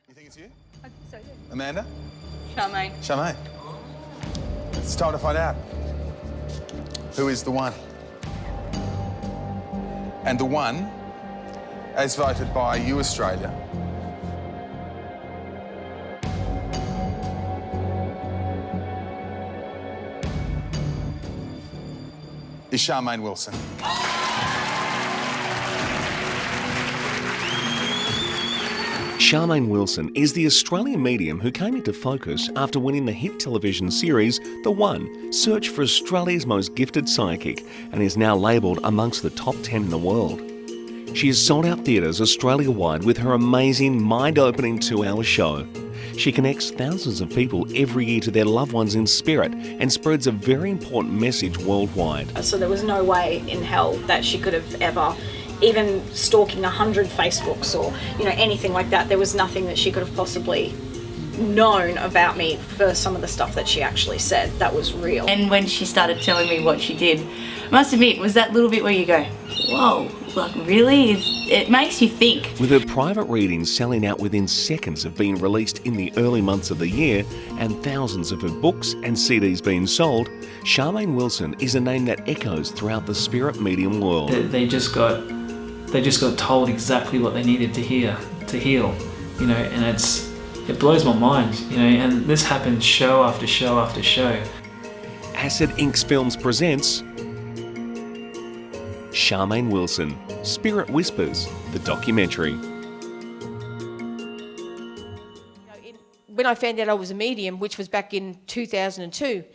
You think it's you? I think so, yeah. Amanda? Charmaine. Charmaine? It's time to find out. Who is the one? And the one, as voted by you, Australia, is Charmaine Wilson. Charmaine Wilson is the Australian medium who came into focus after winning the hit television series The One, Search for Australia's Most Gifted Psychic, and is now labelled amongst the top 10 in the world. She has sold out theatres Australia-wide with her amazing, mind-opening 2-hour show. She connects thousands of people every year to their loved ones in spirit and spreads a very important message worldwide. So there was no way in hell that she could have ever even stalking 100 Facebooks or, anything like that. There was nothing that she could have possibly known about me for some of the stuff that she actually said that was real. And when she started telling me what she did, I must admit, was that little bit where you go, whoa, like really? It makes you think. With her private readings selling out within seconds of being released in the early months of the year and thousands of her books and CDs being sold, Charmaine Wilson is a name that echoes throughout the spirit medium world. They just got told exactly what they needed to hear to heal, and it blows my mind, and this happens show after show after show. Acid Inks Films presents Charmaine Wilson, Spirit Whispers, the documentary. When I found out I was a medium, which was back in 2002,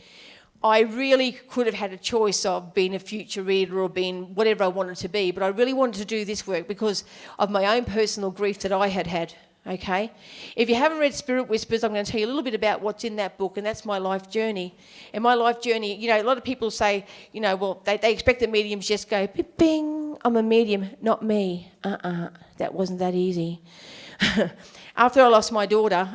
I really could have had a choice of being a future reader or being whatever I wanted to be, but I really wanted to do this work because of my own personal grief that I had, okay? If you haven't read Spirit Whispers, I'm going to tell you a little bit about what's in that book, and that's my life journey. And my life journey, a lot of people say, they expect that mediums just go, bing, I'm a medium, not me. That wasn't that easy. After I lost my daughter,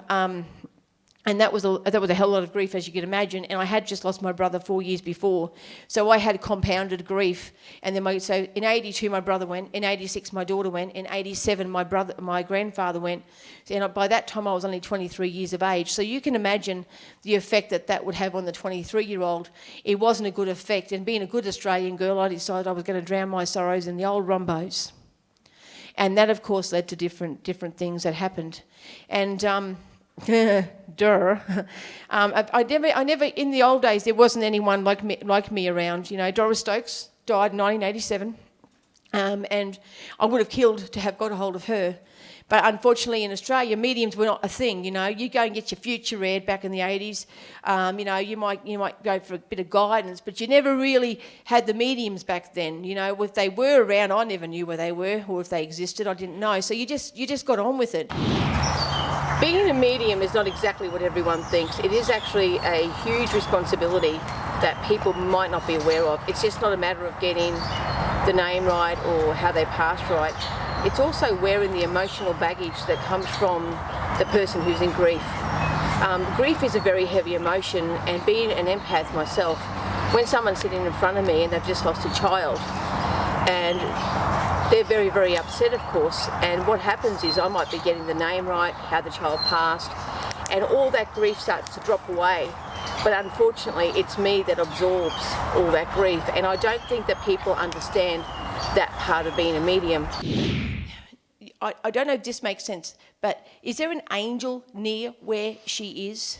and that was a hell lot of grief, as you can imagine. And I had just lost my brother 4 years before. So I had compounded grief. And then so in 82, my brother went. In 86, my daughter went. In 87, my grandfather went. And by that time, I was only 23 years of age. So you can imagine the effect that would have on the 23-year-old. It wasn't a good effect. And being a good Australian girl, I decided I was going to drown my sorrows in the old rumbos. And that, of course, led to different things that happened. And I never, in the old days, there wasn't anyone like me around. Doris Stokes died in 1987, and I would have killed to have got a hold of her. But unfortunately, in Australia, mediums were not a thing. You go and get your future read back in the 80s. You might go for a bit of guidance, but you never really had the mediums back then. If they were around, I never knew where they were, or if they existed, I didn't know. So you just got on with it. Being a medium is not exactly what everyone thinks. It is actually a huge responsibility that people might not be aware of. It's just not a matter of getting the name right or how they passed right. It's also wearing the emotional baggage that comes from the person who's in grief. Grief is a very heavy emotion, and being an empath myself, when someone's sitting in front of me and they've just lost a child, and they're very, very upset, of course, and what happens is I might be getting the name right, how the child passed, and all that grief starts to drop away. But unfortunately, it's me that absorbs all that grief, and I don't think that people understand that part of being a medium. I don't know if this makes sense, but is there an angel near where she is?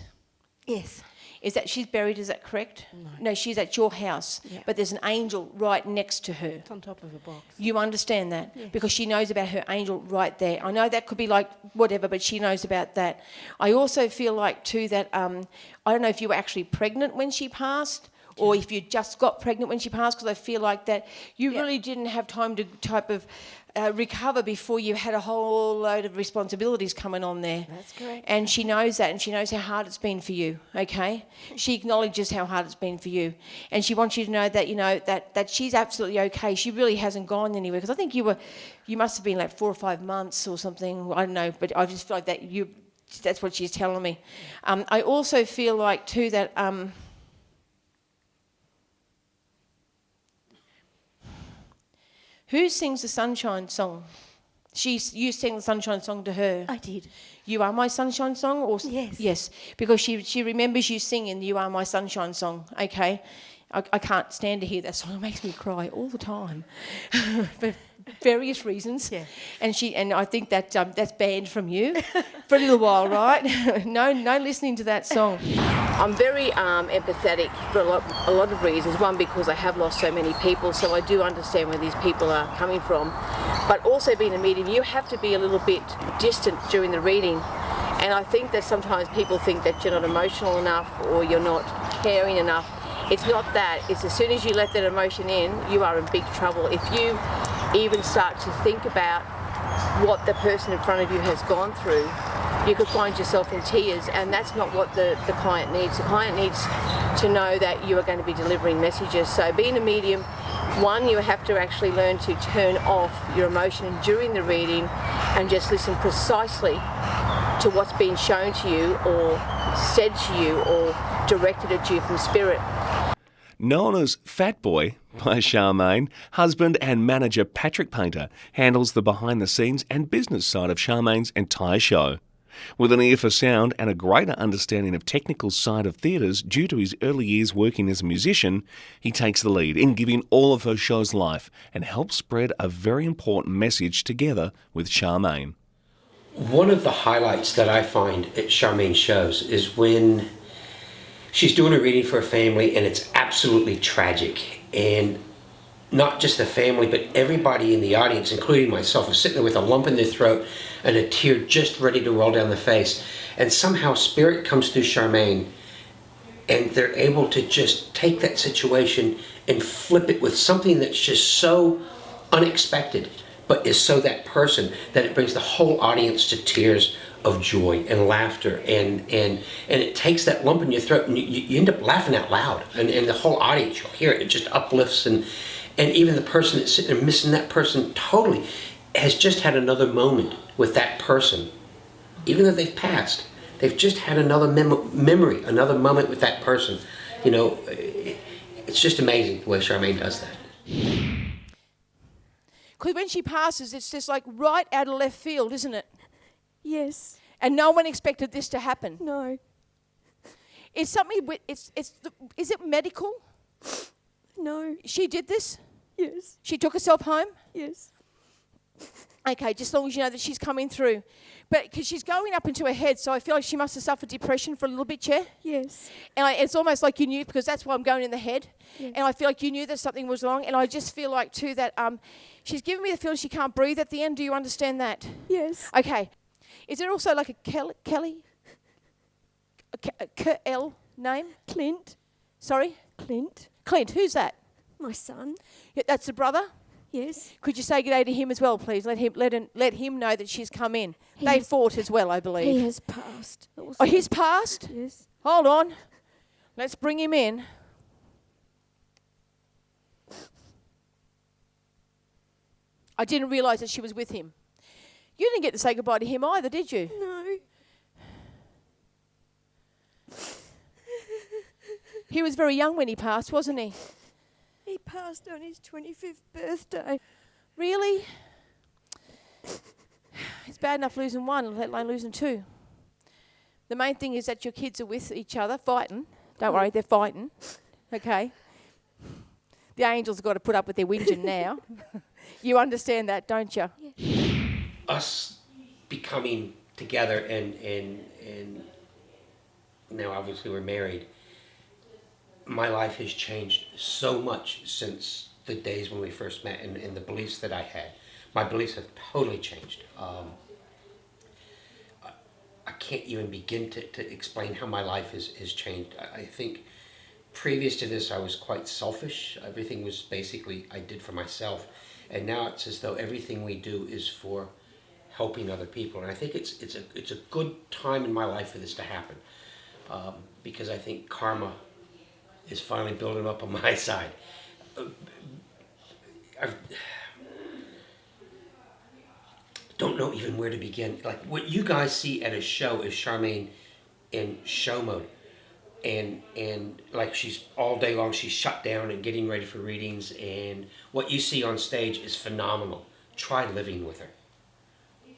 Yes. Is that she's buried, is that correct? No, she's at your house, Yeah. but there's an angel right next to her. It's on top of a box. You understand that? Yes. Because she knows about her angel right there. I know that could be like whatever, but she knows about that. I also feel like too that, I don't know if you were actually pregnant when she passed, or if you just got pregnant when she passed, because I feel like that you really didn't have time to type of recover before you had a whole load of responsibilities coming on there. That's correct. And she knows that, and she knows how hard it's been for you, okay? She acknowledges how hard it's been for you. And she wants you to know that, that she's absolutely okay. She really hasn't gone anywhere. Because I think you must have been like 4 or 5 months or something. I don't know, but I just feel like that's what she's telling me. I also feel like too that... who sings the Sunshine song? You sang the Sunshine Song to her. I did. You Are My Sunshine Song? Or Yes. Yes, because she remembers you singing You Are My Sunshine Song, okay? I can't stand to hear that song. It makes me cry all the time for various reasons. Yeah. And I think that that's banned from you for a little while, right? No listening to that song. I'm very empathetic for a lot of reasons. One, because I have lost so many people, so I do understand where these people are coming from. But also being a medium, you have to be a little bit distant during the reading. And I think that sometimes people think that you're not emotional enough or you're not caring enough. It's not that. It's as soon as you let that emotion in, you are in big trouble. If you even start to think about what the person in front of you has gone through, you could find yourself in tears, and that's not what the client needs. The client needs to know that you are going to be delivering messages. So being a medium, one, you have to actually learn to turn off your emotion during the reading and just listen precisely to what's being shown to you or said to you or directed at you from spirit. Known as Fat Boy by Charmaine, husband and manager Patrick Painter handles the behind-the-scenes and business side of Charmaine's entire show. With an ear for sound and a greater understanding of technical side of theatres due to his early years working as a musician, he takes the lead in giving all of her shows life and helps spread a very important message together with Charmaine. One of the highlights that I find at Charmaine's shows is when she's doing a reading for a family and it's absolutely tragic, and not just the family but everybody in the audience, including myself, is sitting there with a lump in their throat and a tear just ready to roll down the face, and somehow spirit comes through Charmaine and they're able to just take that situation and flip it with something that's just so unexpected but is so that person that it brings the whole audience to tears of joy and laughter, and it takes that lump in your throat and you end up laughing out loud, and the whole audience, you'll hear it, it just uplifts, and even the person that's sitting there missing that person totally has just had another moment with that person. Even though they've passed, they've just had another memory, another moment with that person. You know, it's just amazing the way Charmaine does that. Because when she passes, it's just like right out of left field, isn't it? Yes. And no one expected this to happen. No. It's something. Is it medical? No. She did this. Yes. She took herself home. Yes. Okay, just as long as you know that she's coming through. But because she's going up into her head, so I feel like she must have suffered depression for a little bit, yeah? Yes. And it's almost like you knew, because that's why I'm going in the head. Yes. And I feel like you knew that something was wrong. And I just feel like, too, that she's giving me the feeling she can't breathe at the end. Do you understand that? Yes. Okay. Is there also like a Kelly? A K-L name? Clint. Sorry? Clint. Clint, who's that? My son. Yeah, that's the brother? Yes. Could you say good day to him as well, please? Let him know that she's come in. He They has- fought as well, I believe. He has passed. Also. Oh, he's passed? Yes. Hold on. Let's bring him in. I didn't realise that she was with him. You didn't get to say goodbye to him either, did you? No. He was very young when he passed, wasn't he? He passed on his 25th birthday. Really? It's bad enough losing one, let alone losing two. The main thing is that your kids are with each other, fighting. Don't worry, they're fighting. Okay? The angels have got to put up with their whinging now. You understand that, don't you? Yeah. Us becoming together and now obviously we're married, my life has changed so much since the days when we first met, and the beliefs that I had. My beliefs have totally changed. I can't even begin to explain how my life has changed. I think previous to this I was quite selfish. Everything was basically I did for myself. And now it's as though everything we do is for helping other people. And I think it's a good time in my life for this to happen, because I think karma is finally building up on my side. I don't know even where to begin. Like what you guys see at a show is Charmaine in show mode. And like she's all day long, she's shut down and getting ready for readings, and what you see on stage is phenomenal. Try living with her.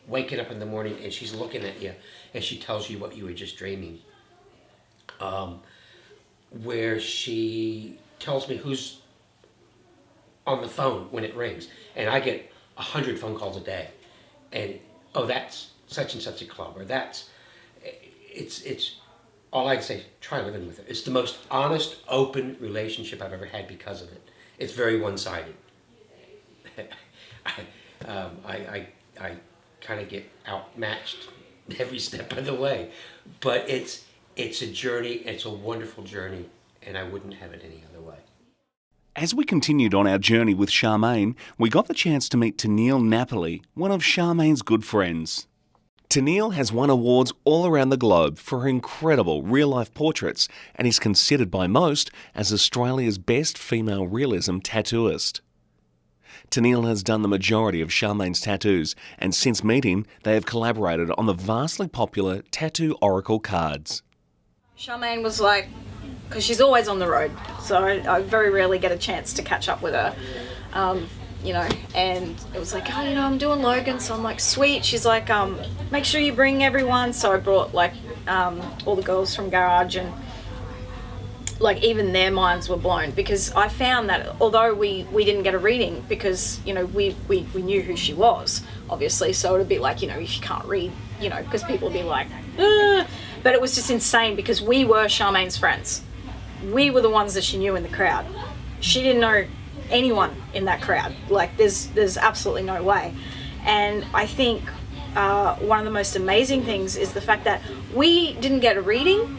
waking up in the morning and she's looking at you and she tells you what you were just dreaming. Where she tells me who's on the phone when it rings, and I get 100 phone calls a day, and oh, that's such and such a club, or it's all I can say, try living with it. It's the most honest, open relationship I've ever had because of it. It's very one-sided. I kind of get outmatched every step of the way, but it's a journey. It's a wonderful journey, and I wouldn't have it any other way. As we continued on our journey with Charmaine, we got the chance to meet Tennille Napoli, one of Charmaine's good friends. Tennille has won awards all around the globe for her incredible real-life portraits and is considered by most as Australia's best female realism tattooist. Tennille has done the majority of Charmaine's tattoos, and since meeting, they have collaborated on the vastly popular Tattoo Oracle cards. Charmaine was like, because she's always on the road, so I very rarely get a chance to catch up with her, you know, and it was like, oh, you know, I'm doing Logan, so I'm like, sweet. She's like, make sure you bring everyone. So I brought like all the girls from Garage, and like even their minds were blown, because I found that although we didn't get a reading, because, you know, we knew who she was, obviously, so it'd be like, you know, if you can't read, you know, because people would be like, but it was just insane because we were Charmaine's friends. We were the ones that she knew in the crowd. She didn't know anyone in that crowd. Like there's absolutely no way. And I think one of the most amazing things is the fact that we didn't get a reading,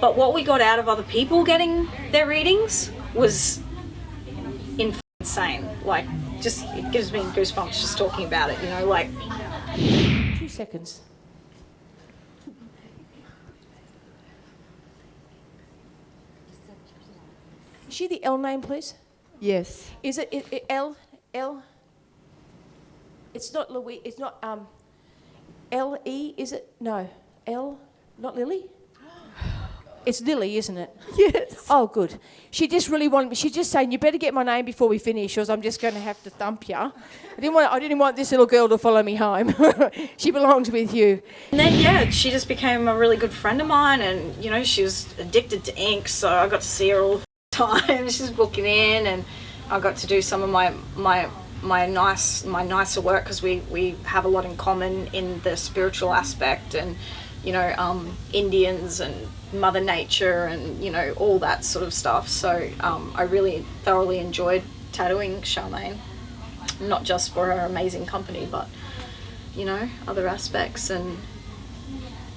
but what we got out of other people getting their readings was insane. Like, just, it gives me goosebumps just talking about it, you know, like. 2 seconds. Is she the L name, please? Yes. Is it L? It's not Louis. It's not L-E, is it? No. L, not Lily? It's Lily, isn't it? Yes. Oh, good. She just really wanted me. She's just saying, you better get my name before we finish, or I'm just going to have to thump you. I didn't want this little girl to follow me home. She belongs with you. And then, yeah, she just became a really good friend of mine, and, you know, she was addicted to ink, so I got to see her all the time. She's booking in, and I got to do some of my nicer work, because we have a lot in common in the spiritual aspect, and, you know, Indians and Mother Nature and, you know, all that sort of stuff. So I really thoroughly enjoyed tattooing Charmaine, not just for her amazing company, but, you know, other aspects. And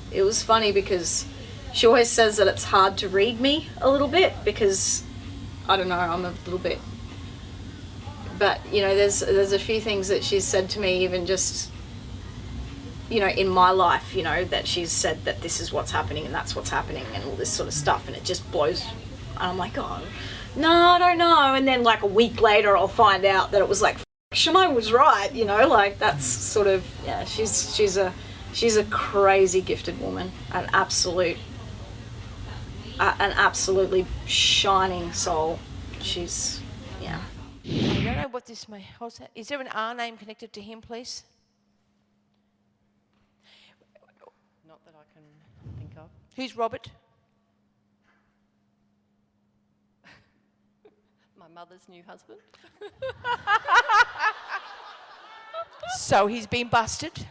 it was funny because she always says that it's hard to read me a little bit, because I don't know, I'm a little bit, but, you know, there's a few things that she's said to me, even just, you know, in my life, you know, that she's said that this is what's happening and that's what's happening and all this sort of stuff, and it just blows. And I'm like, oh, no, I don't know. And then like a week later, I'll find out that it was like, Charmaine was right, you know, like that's sort of, yeah, she's a crazy gifted woman, an absolutely shining soul. She's, yeah. I don't know what this may. Is there an R name connected to him, please? Not that I can think of. Who's Robert? My mother's new husband. So he's been busted.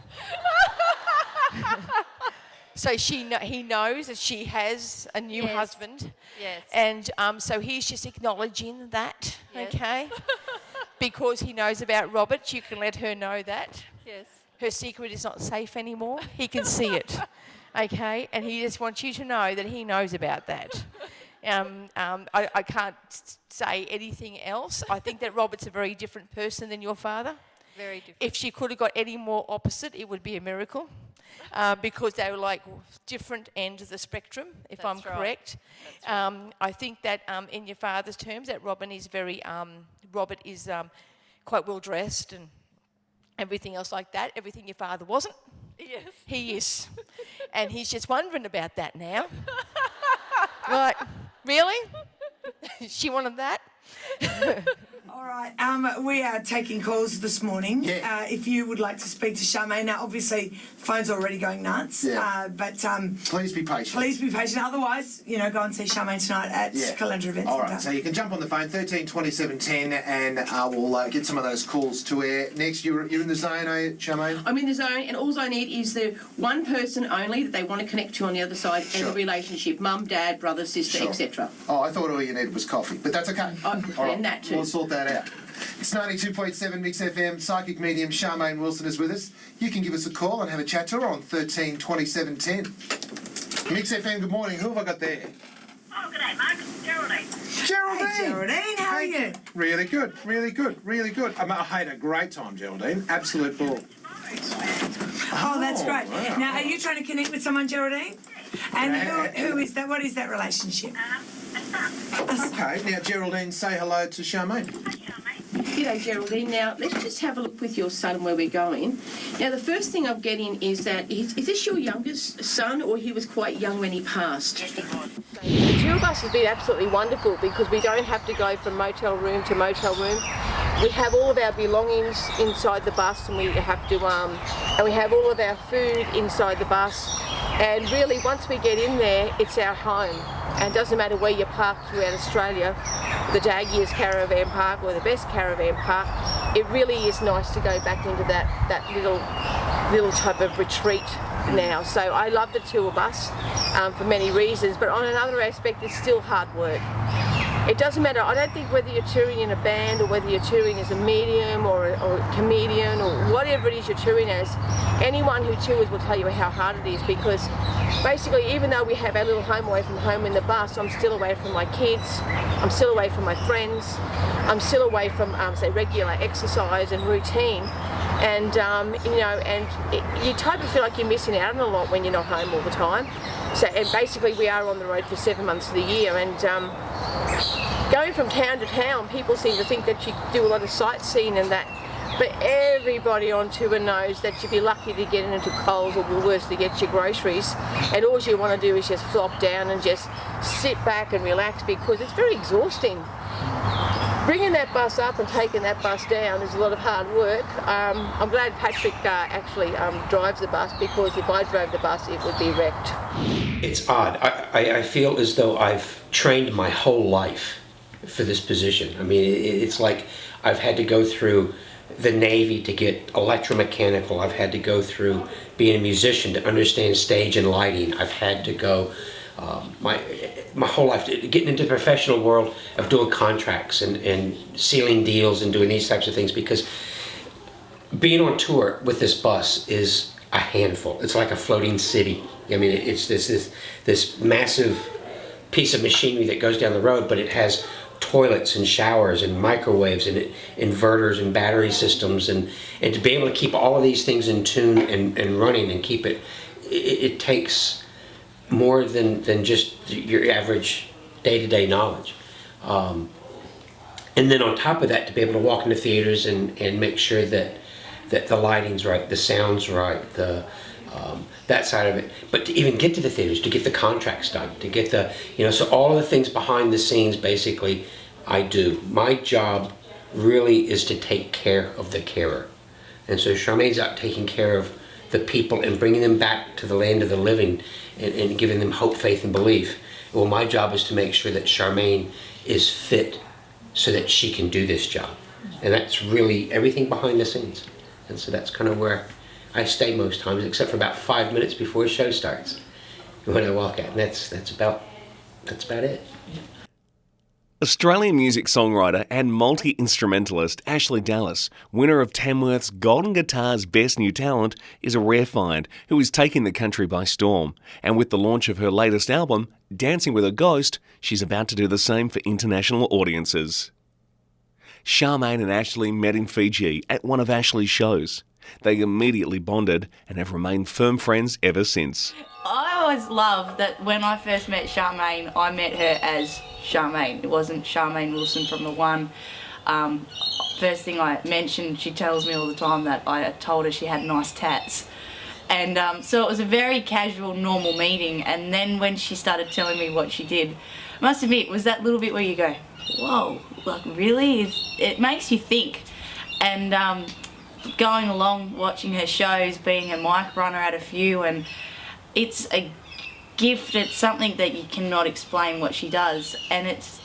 So he knows that she has a new husband. Yes. And so he's just acknowledging that, Yes. okay? Because he knows about Robert, you can let her know that. Yes. Her secret is not safe anymore. He can see it, okay? And he just wants you to know that he knows about that. I can't say anything else. I think that Robert's a very different person than your father. Very different. If she could have got any more opposite, it would be a miracle, because they were like different ends of the spectrum, if That's I'm right. correct. I think that in your father's terms, that Robert is quite well dressed and everything else like that. Everything your father wasn't. Yes. He is. And he's just wondering about that now. Like, really? She wanted that? All right, we are taking calls this morning. Yeah. If you would like to speak to Charmaine, now obviously the phone's already going nuts. Yeah. But Please be patient. please be patient. Otherwise, go and see Charmaine tonight at Caloundra Events All right, Centre. so you can jump on the phone, 13 27 10, and we'll get some of those calls to air. Next, you're in the zone, are you, Charmaine? I'm in the zone, and all I need is the one person only that they want to connect to on the other side, and the relationship: mum, dad, brother, sister, Sure. etc. Oh, I thought all you needed was coffee, but that's okay. All right, and that too. We'll sort that out. It's 92.7 Mix FM. Psychic medium Charmaine Wilson is with us. You can give us a call and have a chat to her on 13 27 10. Mix FM, good morning. Who have I got there? Oh, good day, Mark. Geraldine. Geraldine. Hey, Geraldine, how are you? Really good, really good, really good. I had a great time, Geraldine. Absolute ball. Oh, that's great. wow. Now, are you trying to connect with someone, Geraldine? And who is that? What is that relationship? Okay, now Geraldine, say hello to Charmaine. G'day, Geraldine. Now, let's just have a look with your son and where we're going. Now, the first thing I'm getting is that, is this your youngest son, or he was quite young when he passed? The tour bus has been absolutely wonderful because we don't have to go from motel room to motel room. We have all of our belongings inside the bus, and we have to, and we have all of our food inside the bus. And really, once we get in there, it's our home. And it doesn't matter where you park throughout Australia, the Dagias Caravan Park or the best caravan park, it really is nice to go back into that little type of retreat now. So I love the tour bus for many reasons, but on another aspect, it's still hard work. It doesn't matter. I don't think whether you're touring in a band or whether you're touring as a medium or a comedian or whatever it is you're touring as, anyone who tours will tell you how hard it is, because basically, even though we have our little home away from home in the bus, I'm still away from my kids, I'm still away from my friends, I'm still away from, say, regular exercise and routine. And, you type of feel like you're missing out on a lot when you're not home all the time. So, and basically we are on the road for 7 months of the year, and going from town to town, people seem to think that you do a lot of sightseeing and that, but everybody on tour knows that you'd be lucky to get into Coles or Woolworths to get your groceries, and all you want to do is just flop down and just sit back and relax, because it's very exhausting. Bringing that bus up and taking that bus down is a lot of hard work. I'm glad Patrick actually drives the bus, because if I drove the bus, it would be wrecked. It's odd. I feel as though I've trained my whole life for this position. I mean, it's like I've had to go through the Navy to get electromechanical. I've had to go through being a musician to understand stage and lighting. I've had to go my whole life getting into the professional world of doing contracts and sealing deals and doing these types of things, because being on tour with this bus is a handful. It's like a floating city. I mean, it's this massive piece of machinery that goes down the road, but it has toilets and showers and microwaves and inverters and battery systems, and to be able to keep all of these things in tune and running and keep it takes more than just your average day-to-day knowledge. And then on top of that, to be able to walk into theaters and make sure that the lighting's right, the sound's right, that side of it. But to even get to the theaters, to get the contracts done, to get so all of the things behind the scenes, basically, I do. My job really is to take care of the carer. And so Charmaine's out taking care of the people and bringing them back to the land of the living and giving them hope, faith, and belief. Well, my job is to make sure that Charmaine is fit so that she can do this job. And that's really everything behind the scenes. And so that's kind of where I stay most times, except for about 5 minutes before the show starts, when I walk out. And that's about it. Australian music songwriter and multi-instrumentalist Ashley Dallas, winner of Tamworth's Golden Guitar's Best New Talent, is a rare find who is taking the country by storm. And with the launch of her latest album, Dancing with a Ghost, she's about to do the same for international audiences. Charmaine and Ashley met in Fiji at one of Ashley's shows. They immediately bonded and have remained firm friends ever since. I always loved that when I first met Charmaine, I met her as Charmaine. It wasn't Charmaine Wilson from The One. First thing I mentioned, she tells me all the time that I told her she had nice tats. And so it was a very casual, normal meeting. And then when she started telling me what she did, I must admit, it was that little bit where you go, whoa, like really? It makes you think. And going along, watching her shows, being a mic runner at a few, and it's a gift. It's something that you cannot explain what she does, and it's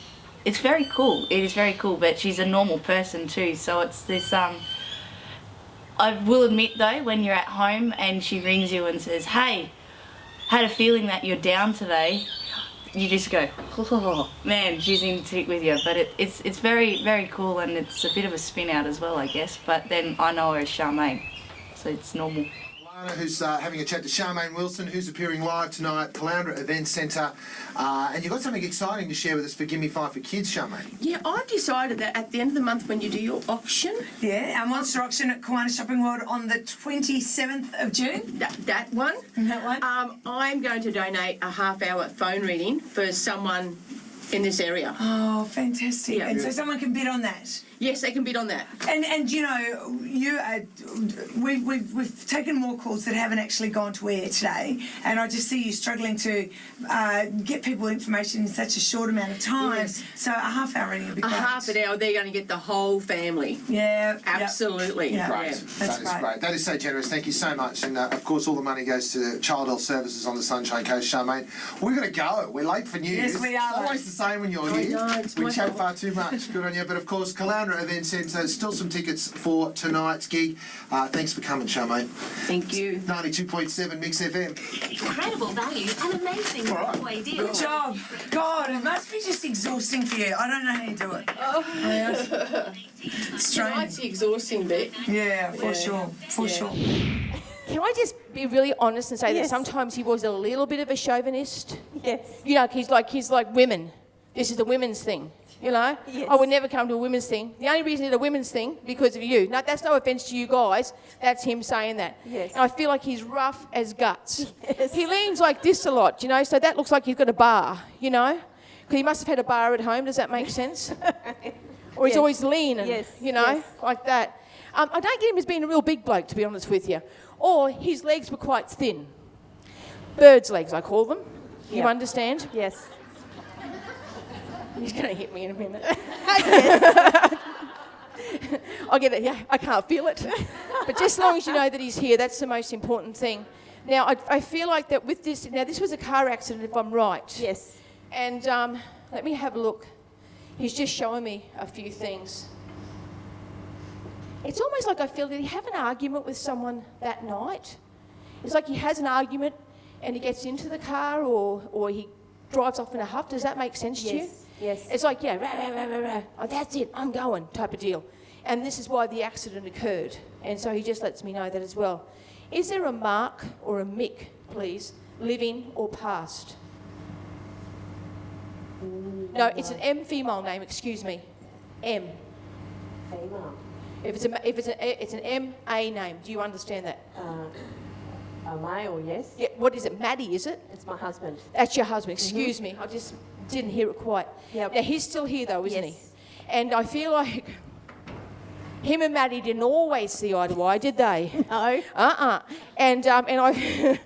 very cool. It is very cool, but she's a normal person too, so it's this I will admit though, when you're at home and she rings you and says, hey, had a feeling that you're down today, you just go, oh, man, she's in it with you. But it's very, very cool, and it's a bit of a spin out as well, I guess. But then I know her as Charmaine, so it's normal. Lana, who's having a chat to Charmaine Wilson, who's appearing live tonight at Caloundra Event Centre. And you've got something exciting to share with us for Gimme 5 for Kids, Charmaine. Yeah, I've decided that at the end of the month when you do your auction... Yeah, our monster auction at Kiwanis Shopping World on the 27th of June. That one. That one. I'm going to donate a half-hour phone reading for someone in this area. Oh, fantastic. Yeah. And so someone can bid on that? Yes, they can bid on that. And you know, we've taken more calls that haven't actually gone to air today, and I just see you struggling to get people information in such a short amount of time. Yes. So a half hour reading would be A great. half an hour, they're going to get the whole family. Yeah. Absolutely. Yeah. Great. Yeah. That is great. That is so generous. Thank you so much. And of course, all the money goes to Child Health Services on the Sunshine Coast, Charmaine. We're going to go. We're late for news. Yes, we are. It's always the same when you're I here. know, it's We my chat fault. far too much. Good on you. But of course, Caloundra Event Centre, still some tickets for tonight's gig. Thanks for coming, Charmaine. Thank you. 92.7 Mix FM. Incredible value and amazing walkway deal. Good job. God, it must be just exhausting for you. I don't know how you do it. It's strange. Tonight's the exhausting bit. Yeah, for sure. For sure. Can I just be really honest and say that sometimes he was a little bit of a chauvinist? Yes. You know, he's like women. This is the women's thing. You know, Yes. I would never come to a women's thing. The only reason it's a women's thing because of you. No, that's no offence to you guys. That's him saying that. Yes. And I feel like he's rough as guts. Yes. He leans like this a lot, you know. So that looks like he's got a bar, you know, because he must have had a bar at home. Does that make sense? Or he's Yes. always lean and Yes. you know, Yes. like that. I don't get him as being a real big bloke, to be honest with you. Or his legs were quite thin. Bird's legs, I call them. You Yep. understand? Yes. He's going to hit me in a minute. I'll get it. Yeah, I can't feel it. But just as long as you know that he's here, that's the most important thing. Now, I feel like that with this... Now, this was a car accident, if I'm right. Yes. And let me have a look. He's just showing me a few things. It's almost like I feel, did he have an argument with someone that night? It's like he has an argument and he gets into the car or he drives off in a huff. Does that make sense to you? Yes. Yes. It's like, yeah, rah, rah, rah, rah, rah. Oh, that's it, I'm going, type of deal. And this is why the accident occurred. And so he just lets me know that as well. Is there a Mark or a Mick, please, living or past? No, it's an M female name, excuse me. M. Female. If it's an M-A name, do you understand that? A male, yes. Yeah, what is it, Maddie, is it? It's my husband. That's your husband, excuse me. I just didn't hear it quite. Yep. Now, he's still here though, isn't Yes. he? And I feel like him and Maddie didn't always see eye to eye, did they? No. And I...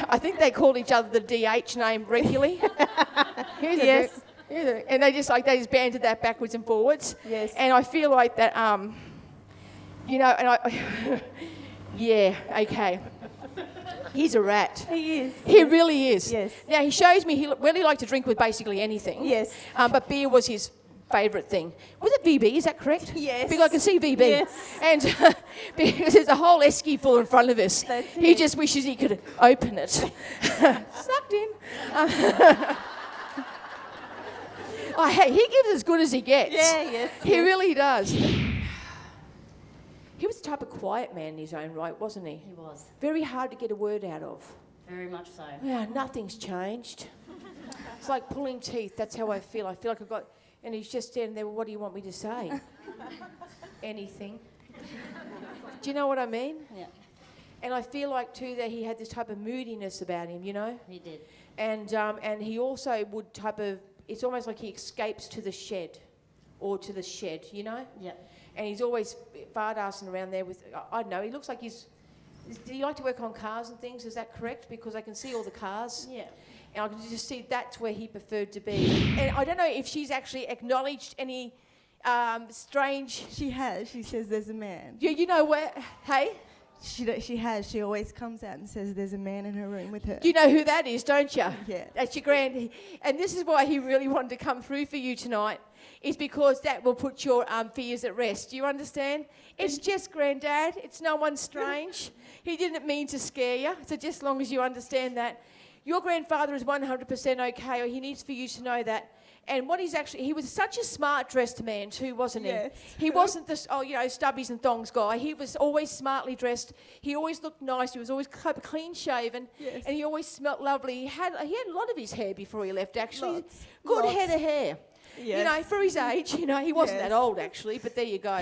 I think they called each other the DH name regularly. Yes. And they just banded that backwards and forwards. Yes. And I feel like that, you know, and I... yeah, okay. He's a rat. He is. He really is. Yes. Now, he shows me he really liked to drink with basically anything. Yes. But beer was his favourite thing. Was it VB, is that correct? Yes. Because I can see VB. Yes. And because there's a whole esky full in front of us. That's He it. just wishes he could open it. Sucked in. Oh, hey, he gives as good as he gets. Yeah, yes. He really does. He was the type of quiet man in his own right, wasn't he? He was. Very hard to get a word out of. Very much so. Yeah, nothing's changed. It's like pulling teeth. That's how I feel. I feel like I've got... And he's just standing there, well, what do you want me to say? Anything. Do you know what I mean? Yeah, And I feel like, too, that he had this type of moodiness about him, you know? he did. And he also would type of... It's almost like he escapes to the shed or to the shed, you know? Yeah. And he's always fart-assing around there with... I don't know, he looks like he's... Did he like to work on cars and things? Is that correct? Because I can see all the cars. Yeah. And I can just see that's where he preferred to be. And I don't know if she's actually acknowledged any strange... She has. She says there's a man. Yeah, you know where... Hey? She has. She always comes out and says there's a man in her room with her. You know who that is, don't you? Yeah. That's your grand... And this is why he really wanted to come through for you tonight, is because that will put your fears at rest. Do you understand? It's just Granddad. It's no one strange. He didn't mean to scare you. So just as long as you understand that, your grandfather is 100% okay, or he needs for you to know that. And what he's actually, he was such a smart dressed man too, wasn't he? Yes. He wasn't this, stubbies and thongs guy. He was always smartly dressed. He always looked nice. He was always clean shaven. Yes. And he always smelt lovely. He had a lot of his hair before he left, actually. Lots. Good Lots. head of hair. Yes. You know, for his age, he wasn't Yes. that old actually, but there you go.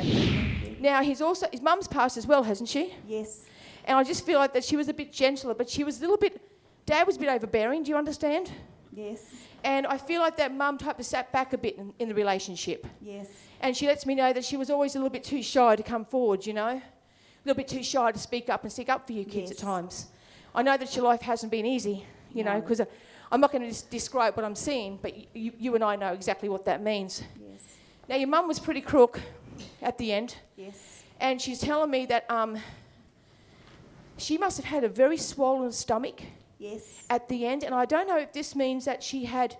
Now, his mum's passed as well, hasn't she? Yes. And I just feel like that she was a bit gentler, but she was a little bit, Dad was a bit overbearing, do you understand? Yes. And I feel like that mum type of sat back a bit in the relationship. Yes. And she lets me know that she was always a little bit too shy to come forward, A little bit too shy to speak up and stick up for you kids at times. I know that your life hasn't been easy, because I'm not going to describe what I'm seeing, but you and I know exactly what that means. Yes. Now, your mum was pretty crook at the end. Yes. And she's telling me that she must have had a very swollen stomach. Yes. At the end, and I don't know if this means that she had,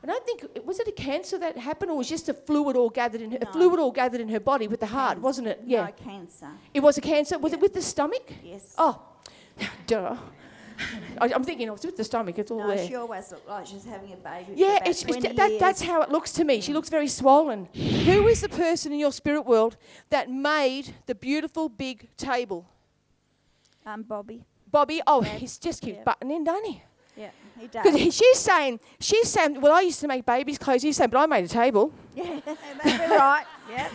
I don't think, was it a cancer that happened, or was just a fluid all gathered in her body with the heart, wasn't it? Yeah. No, cancer. It was a cancer. Was it with the stomach? Yes. Oh, duh. I'm thinking, it's with the stomach. It's all No, there. she always looked like she's having a baby. Yeah, for about 20 that's how it looks to me. She looks very swollen. Who is the person in your spirit world that made the beautiful big table? Bobby. Bobby, he just keeps butting in, doesn't he? Yeah, he does. Because she's saying, well, I used to make babies' clothes. He's saying, but I made a table. Yeah, maybe right. Yeah.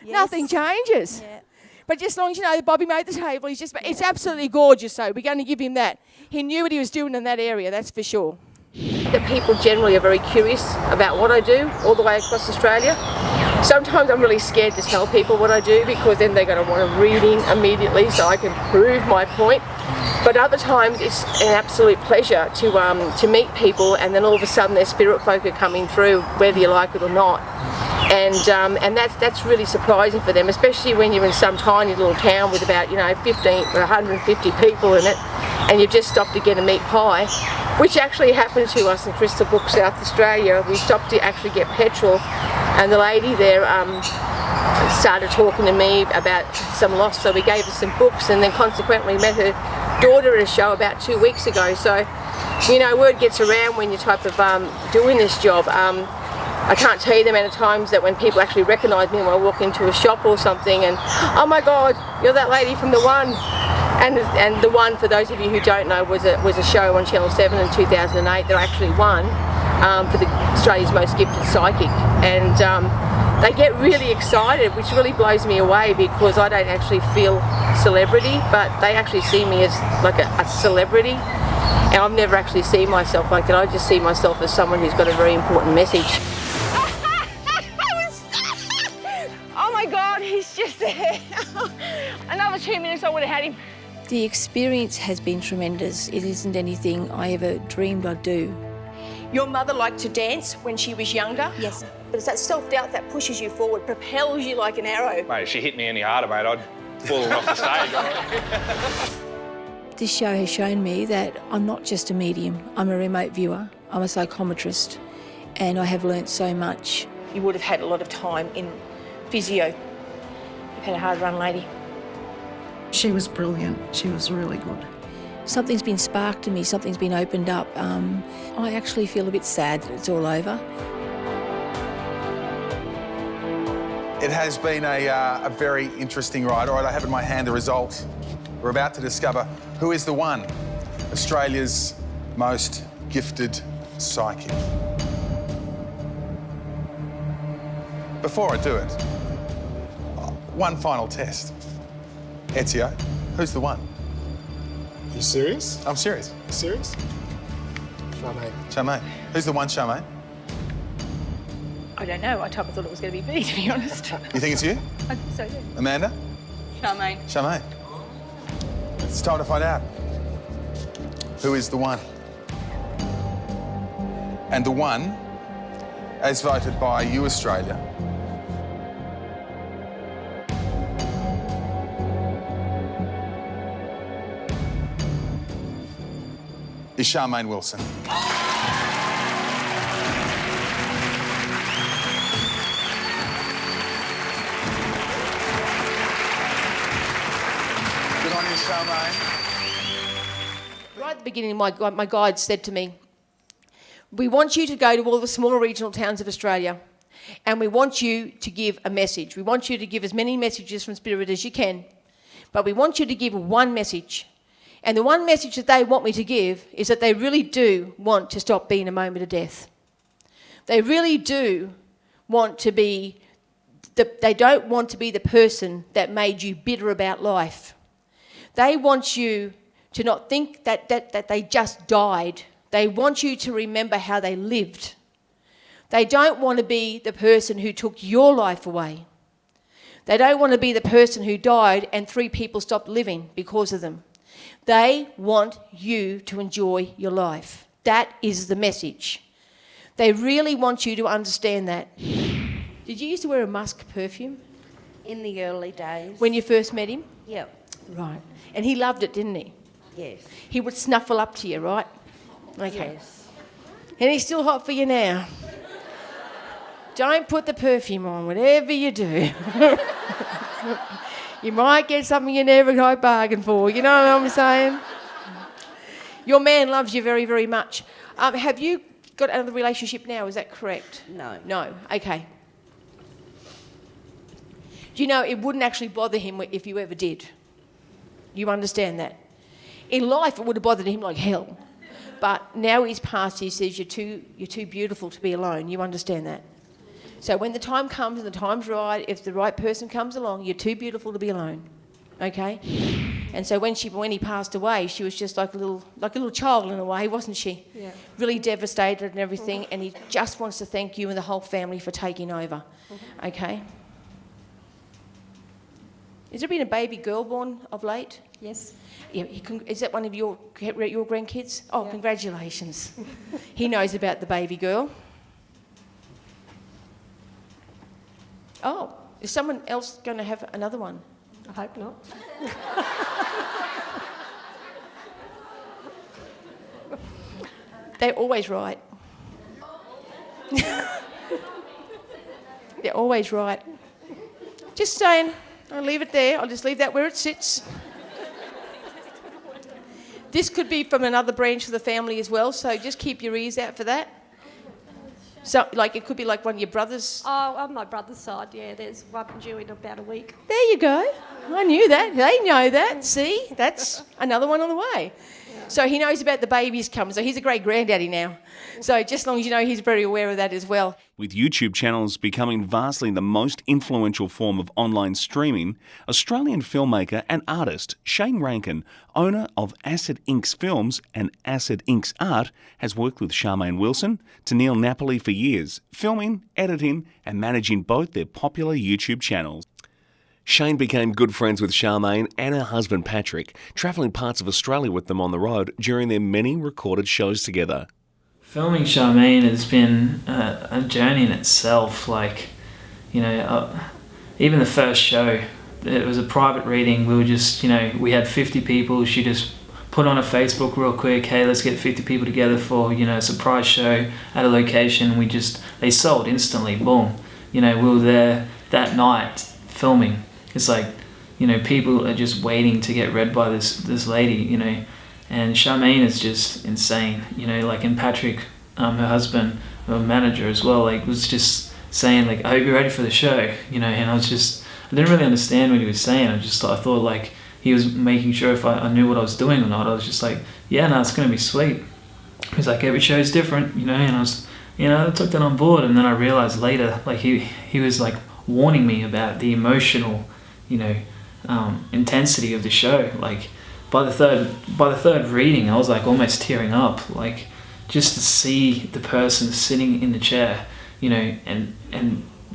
Nothing changes. Yeah. But just as long as Bobby made the table, it's absolutely gorgeous, so we're going to give him that. He knew what he was doing in that area, that's for sure. That people generally are very curious about what I do all the way across Australia. Sometimes I'm really scared to tell people what I do because then they're going to want a reading immediately so I can prove my point. But other times it's an absolute pleasure to meet people, and then all of a sudden their spirit folk are coming through, whether you like it or not. And that's really surprising for them, especially when you're in some tiny little town with about 15 or 150 people in it, and you've just stopped to get a meat pie, which actually happened to us in Crystal Brook, South Australia. We stopped to actually get petrol, and the lady there started talking to me about some loss, so we gave her some books, and then consequently met her daughter at a show about 2 weeks ago. So, word gets around when you're type of doing this job. I can't tell you the amount of times that when people actually recognise me when I walk into a shop or something, and oh my God, you're that lady from The One. And The One, for those of you who don't know, was a show on Channel 7 in 2008 that I actually won for Australia's Most Gifted Psychic. And they get really excited, which really blows me away because I don't actually feel celebrity, but they actually see me as like a celebrity. And I've never actually seen myself like that. I just see myself as someone who's got a very important message. Oh my God, he's just there. Another 2 minutes I would have had him. The experience has been tremendous. It isn't anything I ever dreamed I'd do. Your mother liked to dance when she was younger? Yes. But it's that self-doubt that pushes you forward, propels you like an arrow. Mate, if she hit me any harder, mate, I'd fallen off the stage. This show has shown me that I'm not just a medium. I'm a remote viewer. I'm a psychometrist. And I have learnt so much. You would have had a lot of time in physio. You've had a hard run, lady. She was brilliant. She was really good. Something's been sparked in me, something's been opened up. I actually feel a bit sad that it's all over. It has been a very interesting ride. All right, I have in my hand the result. We're about to discover who is the one, Australia's most gifted psychic. Before I do it, one final test. Ezio, who's the one? You serious? I'm serious. You serious? Charmaine. Charmaine. Who's the one, Charmaine? I don't know. I thought it was going to be me, to be honest. You think it's you? I think so, yeah. Amanda? Charmaine. Charmaine. It's time to find out. Who is the one? And the one, as voted by you, Australia, is Charmaine Wilson. Good on you, Charmaine. Right at the beginning, my guide said to me, we want you to go to all the smaller regional towns of Australia and we want you to give a message. We want you to give as many messages from Spirit as you can, but we want you to give one message. And the one message that they want me to give is that they really do want to stop being a moment of death. They really do want to be, they don't want to be the person that made you bitter about life. They want you to not think that they just died. They want you to remember how they lived. They don't want to be the person who took your life away. They don't want to be the person who died and 3 people stopped living because of them. They want you to enjoy your life. That is the message. They really want you to understand that. Did you used to wear a musk perfume? In the early days. When you first met him? Yep. Right. And he loved it, didn't he? Yes. He would snuffle up to you, right? Okay. Yes. And he's still hot for you now. Don't put the perfume on, whatever you do. You might get something you never quite bargained for, you know what I'm saying? Your man loves you very, very much. Have you got another relationship now, is that correct? No. No, okay. Do you know, it wouldn't actually bother him if you ever did. You understand that? In life, it would have bothered him like hell. But now he's passed, he says, you're too beautiful to be alone. You understand that? So when the time comes and the time's right, if the right person comes along, you're too beautiful to be alone. Okay? And so when he passed away, she was just like a little child in a way, wasn't she? Yeah. Really devastated and everything, and he just wants to thank you and the whole family for taking over. Okay? Has there been a baby girl born of late? Yes. Yeah, is that one of your grandkids? Oh, yeah. Congratulations. He knows about the baby girl. Oh, is someone else going to have another one? I hope not. They're always right. They're always right. Just saying, I'll leave it there. I'll just leave that where it sits. This could be from another branch of the family as well, so just keep your ears out for that. So, like, it could be like one of your brothers. Oh, on my brother's side, yeah, there's one due in about a week. There you go. I knew that. They know that. See, that's another one on the way. Yeah. So he knows about the babies coming. So he's a great granddaddy now. So just as long as you know, he's very aware of that as well. With YouTube channels becoming vastly the most influential form of online streaming, Australian filmmaker and artist Shane Rankin, owner of Acid Inc.'s Films and Acid Inc.'s Art, has worked with Charmaine Wilson to Neil Napoli for years, filming, editing and managing both their popular YouTube channels. Shane became good friends with Charmaine and her husband Patrick, travelling parts of Australia with them on the road during their many recorded shows together. Filming Charmaine has been a journey in itself. Like, you know, even the first show, it was a private reading. We were just, you know, we had 50 people. She just put on a Facebook real quick, hey, let's get 50 people together for, you know, a surprise show at a location. They sold instantly, boom. You know, we were there that night filming. It's like, you know, people are just waiting to get read by this lady, you know. And Charmaine is just insane, you know, like, and Patrick, her husband, her manager as well, like, was just saying, like, I hope you're ready for the show, you know, and I didn't really understand what he was saying. I thought, like, he was making sure if I knew what I was doing or not. I was just like, yeah, no, it's going to be sweet. He's like, every show's different, you know, and I took that on board, and then I realized later, like, he was, like, warning me about the emotional, you know, intensity of the show, like, by the third reading, I was like almost tearing up, like, just to see the person sitting in the chair, you know, and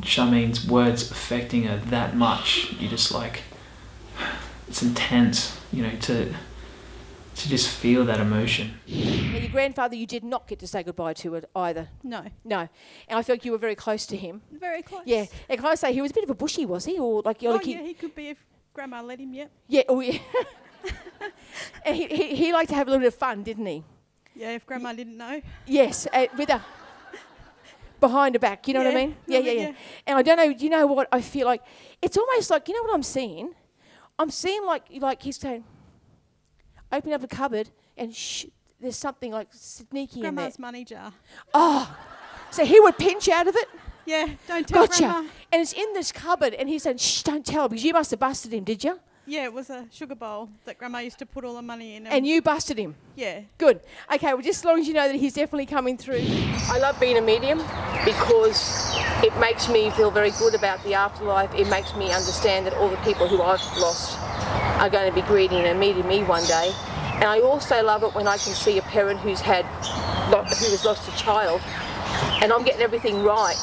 Charmaine's words affecting her that much. You just like, it's intense, you know, to just feel that emotion. Now, grandfather you did not get to say goodbye to it either. No. No. And I felt like you were very close to him. Very close. Yeah. And can I say he was a bit of a bushy, was he? Or like, Oh, yeah, he could be if Grandma let him, yep. Yeah. Oh, yeah. And he liked to have a little bit of fun, didn't he? Yeah, if Grandma didn't know. Yes, with a behind her back. You know what I mean? Yeah. And I don't know. You know what I feel like? It's almost like, you know what I'm seeing? I'm seeing like he's saying, open up a cupboard and there's something like sneaky in there. Grandma's money jar. Oh, so he would pinch out of it? Yeah, don't tell Gotcha. Grandma. And it's in this cupboard and he said, shh, don't tell, because you must have busted him, did you? Yeah, it was a sugar bowl that Grandma used to put all the money in. And you busted him? Yeah. Good. Okay, well, just as long as you know that he's definitely coming through. I love being a medium because it makes me feel very good about the afterlife. It makes me understand that all the people who I've lost are going to be greeting and meeting me one day. And I also love it when I can see a parent who has lost a child and I'm getting everything right.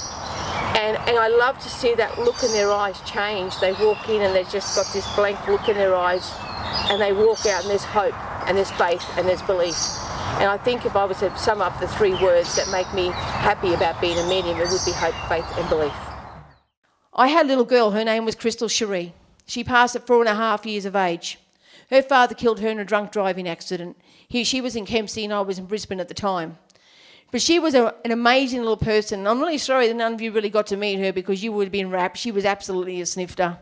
And I love to see that look in their eyes change. They walk in and they've just got this blank look in their eyes and they walk out and there's hope and there's faith and there's belief. And I think if I was to sum up the 3 words that make me happy about being a medium, it would be hope, faith and belief. I had a little girl, her name was Crystal Cherie. She passed at 4.5 years of age. Her father killed her in a drunk driving accident. She was in Kempsey and I was in Brisbane at the time. But she was an amazing little person. I'm really sorry that none of you really got to meet her because you would have been rapt. She was absolutely a snifter.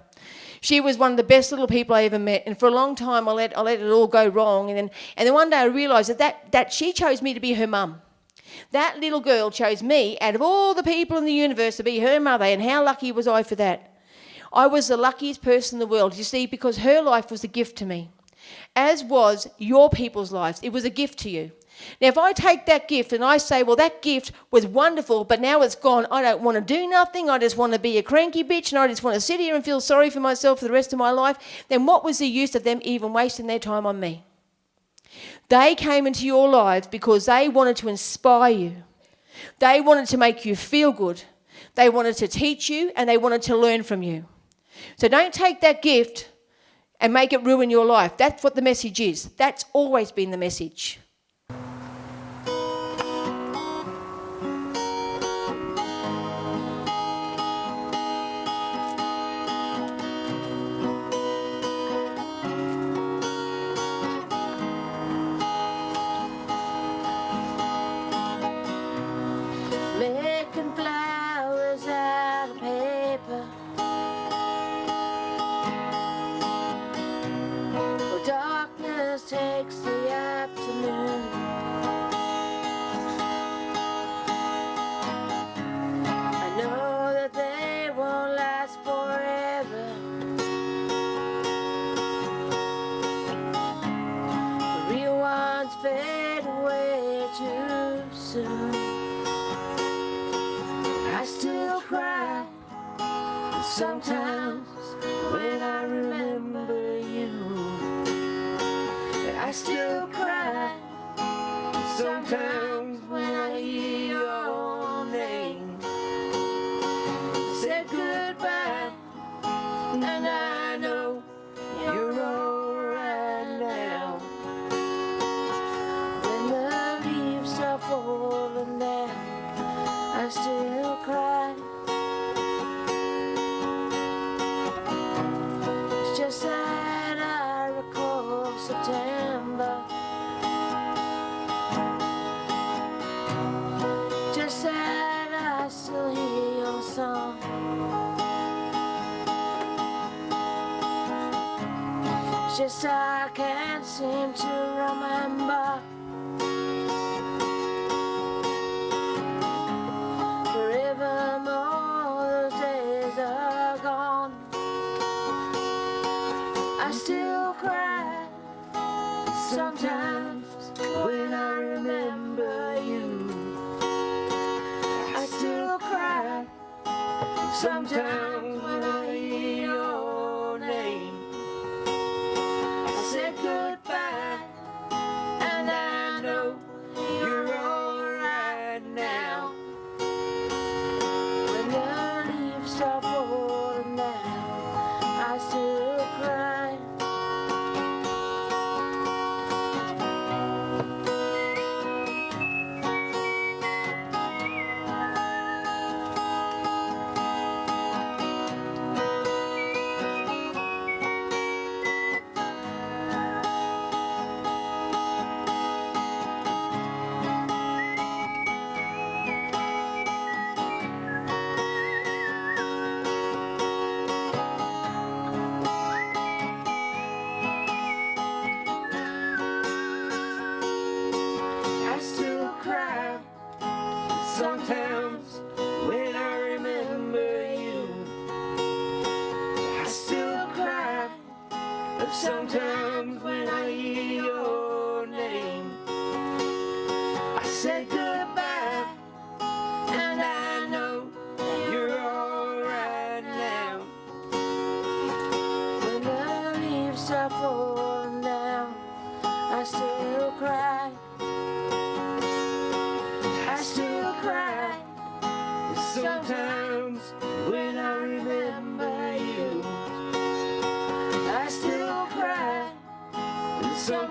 She was one of the best little people I ever met. And for a long time, I let it all go wrong. And then one day I realised that she chose me to be her mum. That little girl chose me out of all the people in the universe to be her mother. And how lucky was I for that? I was the luckiest person in the world, you see, because her life was a gift to me. As was your people's lives. It was a gift to you. Now, if I take that gift and I say, well, that gift was wonderful, but now it's gone, I don't want to do nothing, I just want to be a cranky bitch, and I just want to sit here and feel sorry for myself for the rest of my life, then what was the use of them even wasting their time on me? They came into your lives because they wanted to inspire you. They wanted to make you feel good. They wanted to teach you, and they wanted to learn from you. So don't take that gift and make it ruin your life. That's what the message is. That's always been the message. Making flowers out of paper. Well, darkness takes the afternoon. I know that they won't last forever. The real ones fade away too soon. I still cry sometimes when I remember you. I still cry sometimes when I hear your name. Said goodbye, and I know you're alright now. When the leaves start falling down, I still cry. It's just that I recall September. Just that I still hear your song. It's just I can't seem to remember. Forevermore, those days are gone. I still cry sometimes when I remember you. I still cry sometimes when I hear your name. I said goodbye, and I know you're alright now. When the leaves start falling down, I still cry.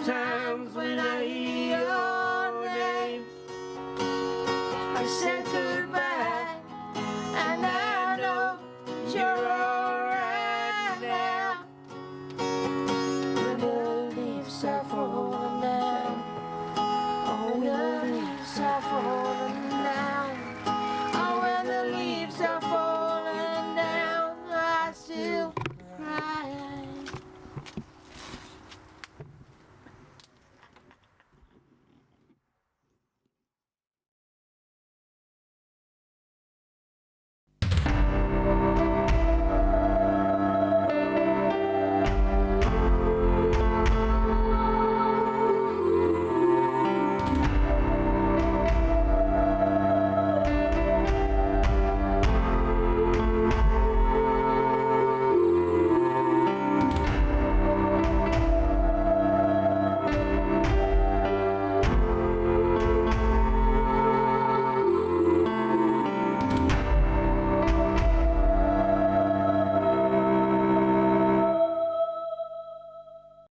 times when